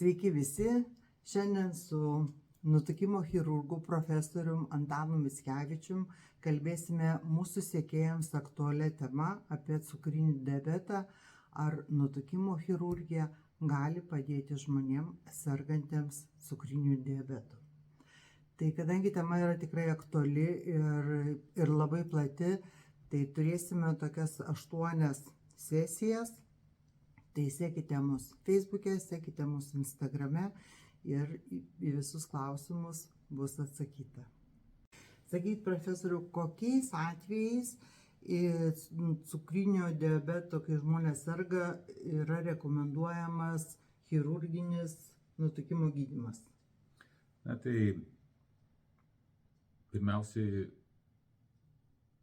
Sveiki visi, šiandien su nutukimo chirurgu profesorium Antanu Mickevičium kalbėsime mūsų sekėjams aktualią temą apie cukrinį diabetą, ar nutukimo chirurgija gali padėti žmonėms sergantiems cukriniu diabetu. Tai kadangi tema yra tikrai aktuali ir labai plati, tai turėsime tokias 8 sesijas. Tai sekite mus Facebook'e, sekite mus Instagram'e ir į visus klausimus bus atsakyta. Sakyt, profesoriu, kokiais atvejais cukrinio diabeto, kai žmonės serga, yra rekomenduojamas chirurginis nutukimo gydymas? Tai pirmiausiai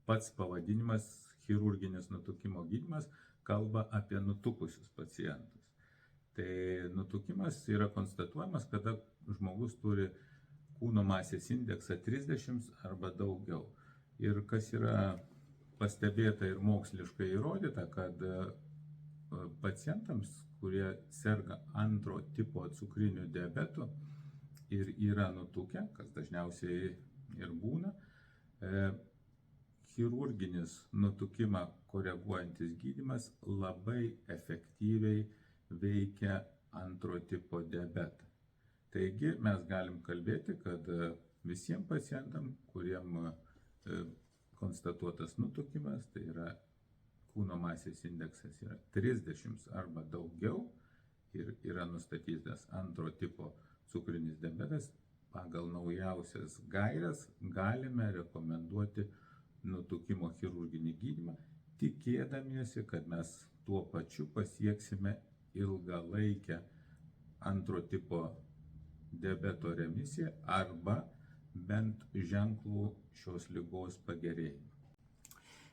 pats pavadinimas chirurginis nutukimo gydymas kalba apie nutukusius pacientus. Tai nutukimas yra konstatuojamas, kada žmogus turi kūno masės indeksą 30 arba daugiau. Ir kas yra pastebėta ir moksliškai įrodyta, kad pacientams, kurie serga antro tipo cukriniu diabetu ir yra nutukę, kas dažniausiai ir būna, chirurginis nutukimą koreguojantis gydymas labai efektyviai veikia antro tipo diabetą. Taigi mes galim kalbėti, kad visiems pacientams, kuriem konstatuotas nutukimas, tai yra kūno masės indeksas yra 30 arba daugiau ir yra nustatytas antro tipo cukrinis diabetas, pagal naujausias gaires galime rekomenduoti nutukimo chirurginį gydymą, tikėdamiesi, kad mes tuo pačiu pasieksime ilgalaikę antro tipo diabeto remisiją arba bent ženklų šios ligos pagerėjimą.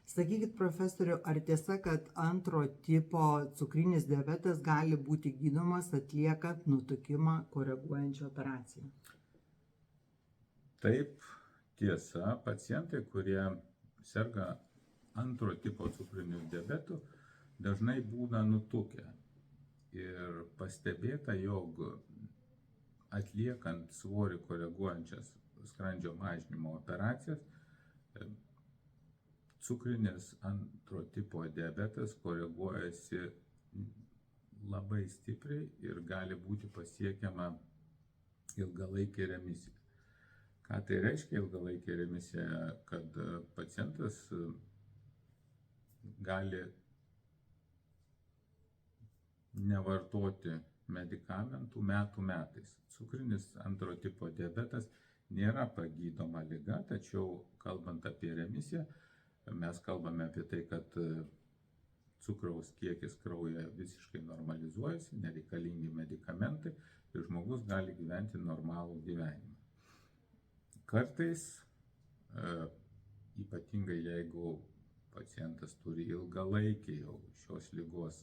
Sakykit, profesoriu, ar tiesa, kad antro tipo cukrinis diabetas gali būti gydomas atliekant nutukimą koreguojančią operaciją? Taip, tiesa, pacientai, kurie serga antro tipo cukriniu diabetu, dažnai būna nutukę. Ir pastebėta, jog atliekant svorį koreguojančias skrandžio mažinimo operacijas, cukrinis antro tipo diabetas koreguojasi labai stipriai ir gali būti pasiekiama ilgalaikė remisija. Ką tai reiškia ilgalaikė remisija? Kad pacientas gali nevartoti medikamentų metų metais. Cukrinis antro tipo diabetas nėra pagydoma liga, tačiau kalbant apie remisiją, mes kalbame apie tai, kad cukraus kiekis kraujyje visiškai normalizuojasi, nereikalingi medikamentai ir žmogus gali gyventi normalų gyvenimą. Kartais, ypatingai jeigu pacientas turi ilgalaikį jau šios ligos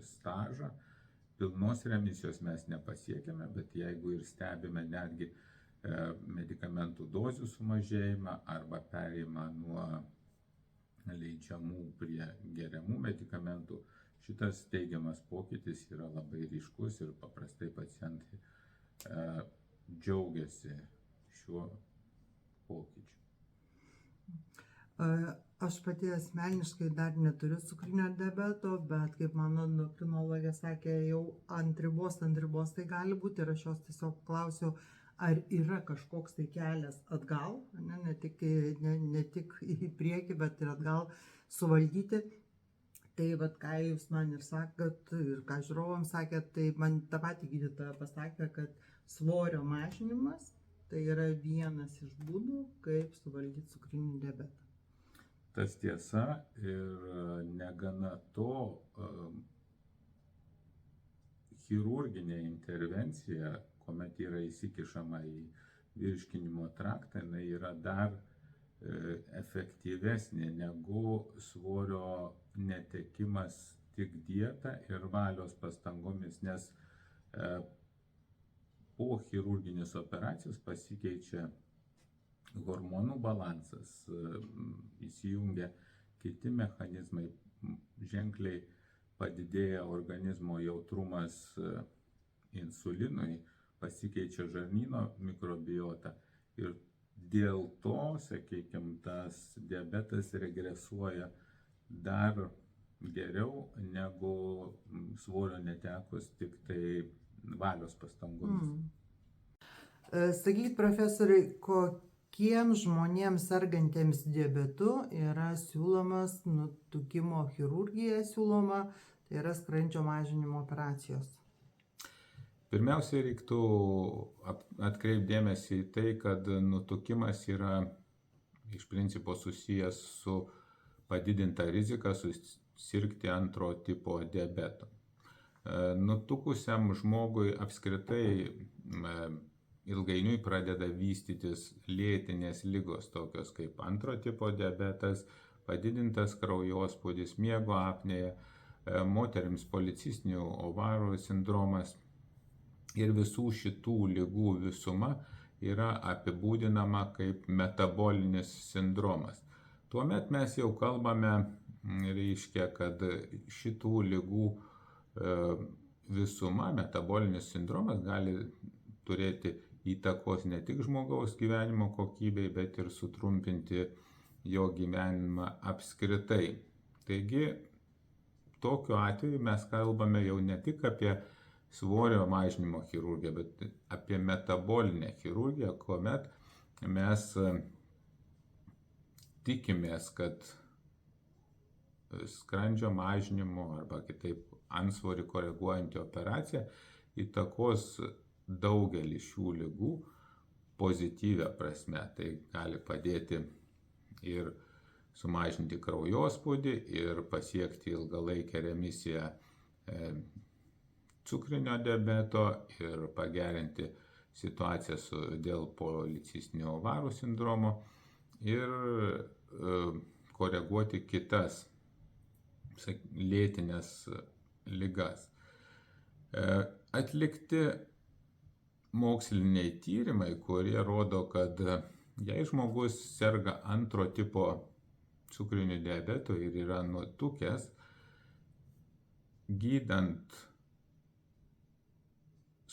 stažą, pilnos remisijos mes nepasiekėme, bet jeigu ir stebime netgi medikamentų dozių sumažėjimą arba perėjimą nuo leidžiamų prie geriamų medikamentų, šitas teigiamas pokytis yra labai ryškus ir paprastai pacientai džiaugiasi šiuo pokyčiu. Aš pati asmeniškai dar neturiu cukrinio diabeto, bet kaip mano endokrinologė sakė, jau ant ribos tai gali būti ir aš jos tiesiog klausiu, ar yra kažkoks tai kelias atgal, ne tik į priekį, bet ir atgal suvaldyti. Tai vat, ką jūs man ir sakot, ir ką žiūrovams sakėt, tai man tą patį gydytoją pasakė, kad svorio mažinimas tai yra vienas iš būdų, kaip suvaldyti cukrinį diabetą. Tas tiesa ir negana to, chirurginė intervencija, kuomet yra įsikišama į virškinimo traktą, jinai yra dar efektyvesnė negu svorio netekimas tik dieta ir valios pastangomis, nes po chirurginės operacijos pasikeičia hormonų balansas, įsijungia kiti mechanizmai, ženkliai padidėja organizmo jautrumas insulinui, pasikeičia žarnyno mikrobiota ir dėl to, sakykime, tas diabetas regresuoja dar geriau negu svorio netekus tik tai valios pastangomis. Sakykit, profesoriai, kokiems žmonėms sergantiems diabetu yra siūlomas nutukimo chirurgija siūloma, tai yra skrandžio mažinimo operacijos? Pirmiausia, reiktų atkreipdėmėsi į tai, kad nutukimas yra iš principo susijęs su padidinta rizika susirgti antro tipo diabetu. Nutukusiam žmogui apskritai ilgainiui pradeda vystytis lėtinės ligos, tokios kaip antro tipo diabetas, padidintas kraujospūdis, miego apnėja, moterims policistinių ovarų sindromas. Ir visų šitų ligų visuma yra apibūdinama kaip metabolinis sindromas. Tuomet mes jau kalbame, reiškia, kad šitų ligų visuma, metabolinis sindromas, gali turėti įtakos ne tik žmogaus gyvenimo kokybei, bet ir sutrumpinti jo gyvenimą apskritai. Taigi, tokiu atveju mes kalbame jau ne tik apie svorio mažinimo chirurgiją, bet apie metabolinę chirurgiją, kuomet mes tikimės, kad skrandžio mažinimo arba kitaip antsvorį koreguojanti operacija įtakos daugelį šių ligų pozityvia prasme. Tai gali padėti ir sumažinti kraujospūdį ir pasiekti ilgalaikę remisiją cukrinio diabeto ir pagerinti situaciją dėl policistinio ovarų sindromo ir koreguoti kitas lėtinės ligas. Atlikti moksliniai tyrimai, kurie rodo, kad jei žmogus serga antro tipo cukriniu diabetu ir yra nutukęs, gydant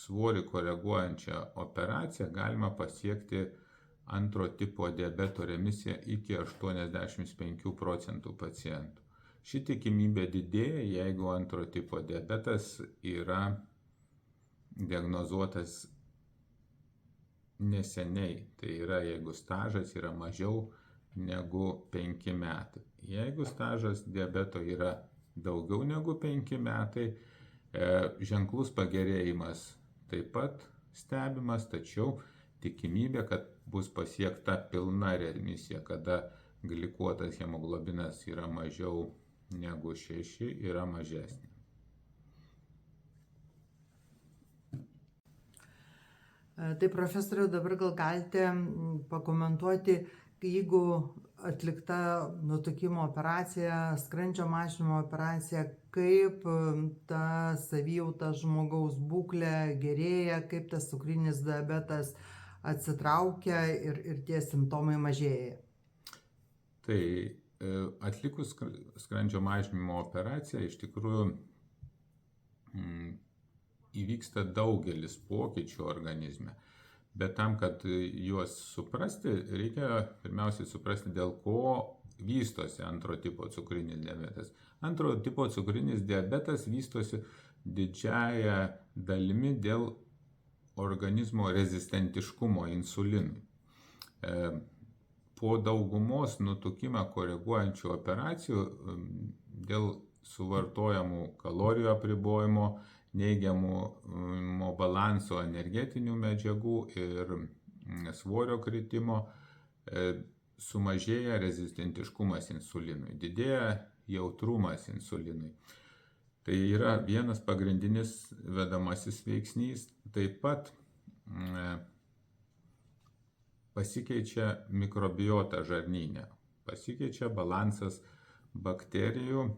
svorį koreguojančią operaciją galima pasiekti antro tipo diabeto remisiją iki 85% pacientų. Ši tikimybė didėja, jeigu antro tipo diabetas yra diagnozuotas neseniai. Tai yra, jeigu stažas yra mažiau negu 5 metai. Jeigu stažas diabeto yra daugiau negu 5 metai, ženklus pagerėjimas taip pat stebimas, tačiau tikimybė, kad bus pasiekta pilna remisija, kada glikuotas hemoglobinas yra mažiau negu 6, yra mažesnė. Tai profesoriau, dabar gal galite pakomentuoti, jeigu atlikta nutukimo operacija, skrandžio mažinimo operacija, kaip ta savijauta žmogaus būklė gerėja, kaip tas cukrinis diabetas atsitraukia ir tie simptomai mažėja? Tai atlikus skrandžio mažinimo operaciją iš tikrųjų įvyksta daugelis pokyčių organizme. Bet tam, kad juos suprasti, reikia pirmiausiai suprasti, dėl ko vystosi antro tipo cukrinis diabetas. Antro tipo cukrinis diabetas vystosi didžiąją dalimi dėl organizmo rezistentiškumo insulinui. Po daugumos nutukimą koreguojančių operacijų dėl suvartojamų kalorijų apribojimo, neigiamų balanso energetinių medžiagų ir svorio kritimo sumažėja rezistentiškumas insulinui, didėja jautrumas insulinui. Tai yra vienas pagrindinis vedamasis veiksnys. Taip pat pasikeičia mikrobiota žarnyne, pasikeičia balansas bakterijų,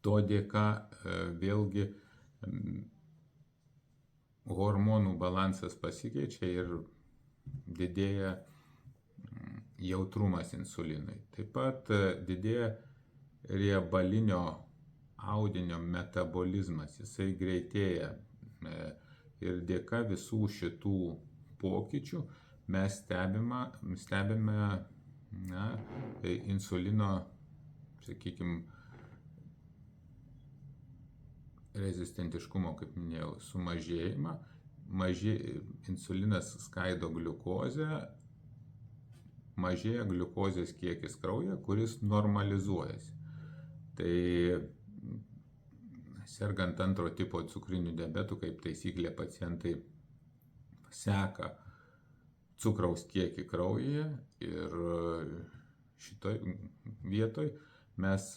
to dėka vėlgi hormonų balansas pasikeičia ir didėja jautrumas insulinui. Taip pat didėja riebalinio audinio metabolizmas, jisai greitėja. Ir dėka visų šitų pokyčių mes stebime insulino, sakykime, rezistentiškumo, kaip minėjau, sumažėjimą. Insulinas skaido gliukozę, mažėja gliukozės kiekis kraujyje, kuris normalizuojasi. Tai sergant antro tipo cukriniu diabetu, kaip taisyklė, pacientai seka cukraus kiekį kraujyje ir šitoj vietoj mes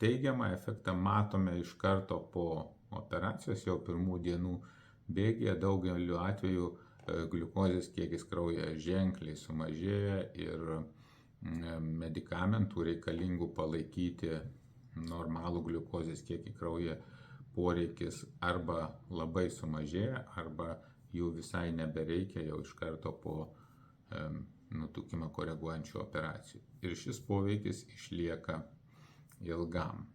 teigiamą efektą matome iš karto po operacijos, jau pirmų dienų bėgyje. Daugeliu atveju gliukozės kiekis kraujyje ženkliai sumažėja ir medikamentų reikalingų palaikyti normalų gliukozės kiekį kraujyje poreikis arba labai sumažėja, arba jų visai nebereikia jau iš karto po nutukimą koreguojančių operacijų. Ir šis poveikis išlieka ilgam.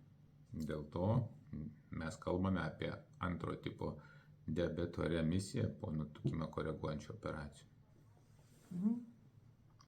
Dėl to mes kalbame apie antro tipo diabeto remisiją po nutukimą koreguojančių operacijų.